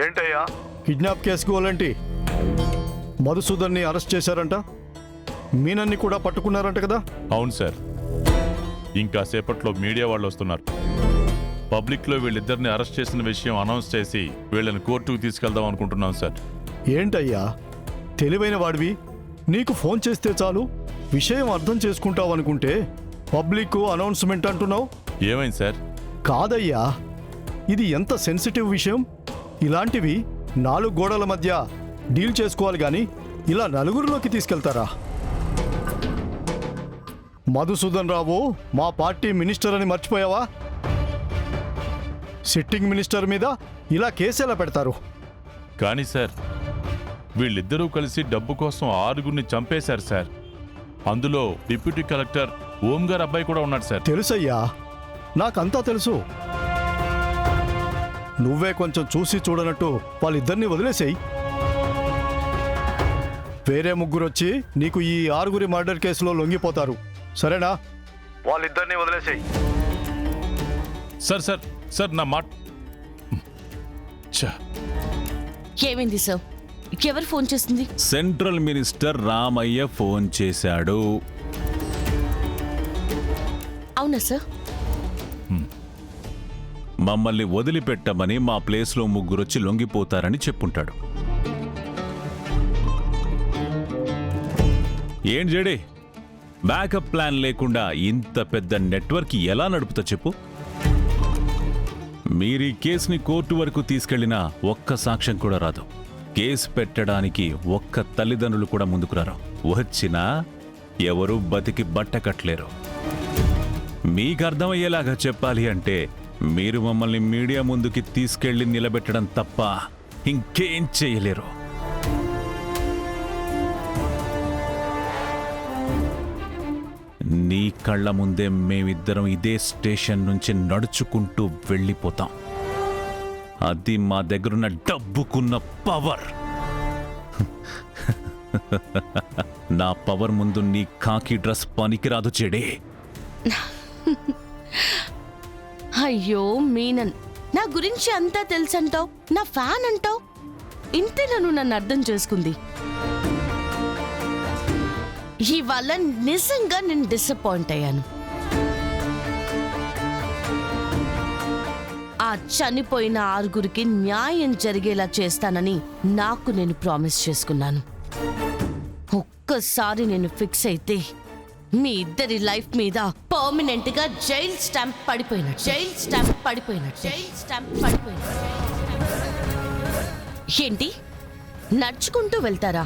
ఏంటయ్యా? కిడ్నాప్ కేసుకు వాళ్ళంటి మధుసూదన్ని అరెస్ట్ చేశారంట, మీనన్ని కూడా పట్టుకున్నారంట కదా? అవును సార్, ఇంకా సేపట్లో మీడియా వాళ్ళు వస్తున్నారు. పబ్లిక్లో వీళ్ళిద్దరిని అరెస్ట్ చేసిన విషయం అనౌన్స్ చేసి వీళ్ళని కోర్టుకు తీసుకెళ్దాం అనుకుంటున్నాం సార్. ఏంటయ్యా తెలివైన వాడివి, నీకు ఫోన్ చేస్తే చాలు విషయం అర్థం చేసుకుంటావు అనుకుంటే పబ్లిక్ అనౌన్స్మెంట్ అంటున్నావు. ఏమైంది సార్? కాదయ్యా, ఇది ఎంత సెన్సిటివ్ విషయం. ఇలాంటివి 4 గోడల మధ్య డీల్ చేసుకోవాలి గాని ఇలా నలుగురిలోకి తీసుకెళ్తారా? మధుసూదన్ రావు మా పార్టీ మినిస్టర్ అని మర్చిపోయావా? సిట్టింగ్ మినిస్టర్ మీద ఇలా కేసు ఎలా పెడతారు? కానీ సార్, వీళ్ళిద్దరూ కలిసి డబ్బు కోసం 6గురిని చంపేశారు సార్. అందులో డిప్యూటీ కలెక్టర్ ఓం గారు అబ్బాయి కూడా ఉన్నాడు సార్. తెలుసయ్యా, నాకంతా తెలుసు. నువ్వే కొంచెం చూసి చూడనట్టు వాళ్ళిద్దరిని వదిలేసేయి. వేరే 3 వచ్చి నీకు ఈ 6 మర్డర్ కేసులో లొంగిపోతారు, సరేనా? వాళ్ళిద్దరిని వదిలేసేయి. సార్ సార్ సార్ నా మాట. ఏమైంది సార్? ఎవరు ఫోన్ చేస్తుంది? సెంట్రల్ మినిస్టర్ రామయ్య ఫోన్ చేశాడు. అవునా సార్? మమ్మల్ని వదిలిపెట్టమని మా ప్లేస్లో 3 వచ్చి లొంగిపోతారని చెప్పుంటాడు. ఏం జడే, బ్యాకప్ ప్లాన్ లేకుండా ఇంత పెద్ద నెట్వర్క్ ఎలా నడుపుతా చెప్పు? మీరీ కేసుని కోర్టు వరకు తీసుకెళ్లినా ఒక్క సాక్ష్యం కూడా రాదు. కేసు పెట్టడానికి ఒక్క తల్లిదండ్రులు కూడా ముందుకు రారు. వచ్చినా ఎవరూ బతికి బట్ట కట్టలేరు. మీకు అర్థమయ్యేలాగా చెప్పాలి అంటే మీరు మమ్మల్ని మీడియా ముందుకి తీసుకెళ్లి నిలబెట్టడం తప్ప ఇంకేం చేయలేరు. నీ కళ్ళ ముందే మేమిద్దరం ఇదే స్టేషన్ నుంచి నడుచుకుంటూ వెళ్ళిపోతాం. అది మా దగ్గరున్న డబ్బుకున్న పవర్. నా పవర్ ముందు నీ కాకి డ్రెస్ పనికిరాదు చెడే. అయ్యో మీనన్, నా గురించి అంతా తెలుసంటావు, నా ఫ్యాన్ అంటావు. ఇంతే నన్ను అర్థం చేసుకుంది. ఇవాళ నిజంగా నేను డిసప్పాయింట్ అయ్యాను. ఆ చనిపోయిన 6గురికి న్యాయం జరిగేలా చేస్తానని నాకు నేను ప్రామిస్ చేసుకున్నాను. ఒక్కసారి నేను ఫిక్స్ అయితే మీ ఇద్దరి లైఫ్ మీద పర్మనెంట్ గా జైల్ స్టాంప్ పడిపోయినట్టు. ఏంటి, నడుచుకుంటూ వెళ్తారా?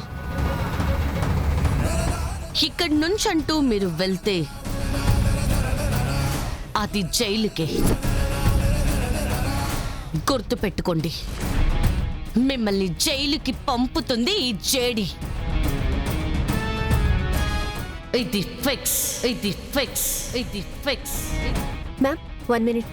ఇక్కడి నుంచంటూ మీరు వెళ్తే అది జైలుకే. గుర్తు పెట్టుకోండి, మిమ్మల్ని జైలుకి పంపుతుంది ఈ జేడి. ఇది ఫిక్స్. Ma'am 1 minute.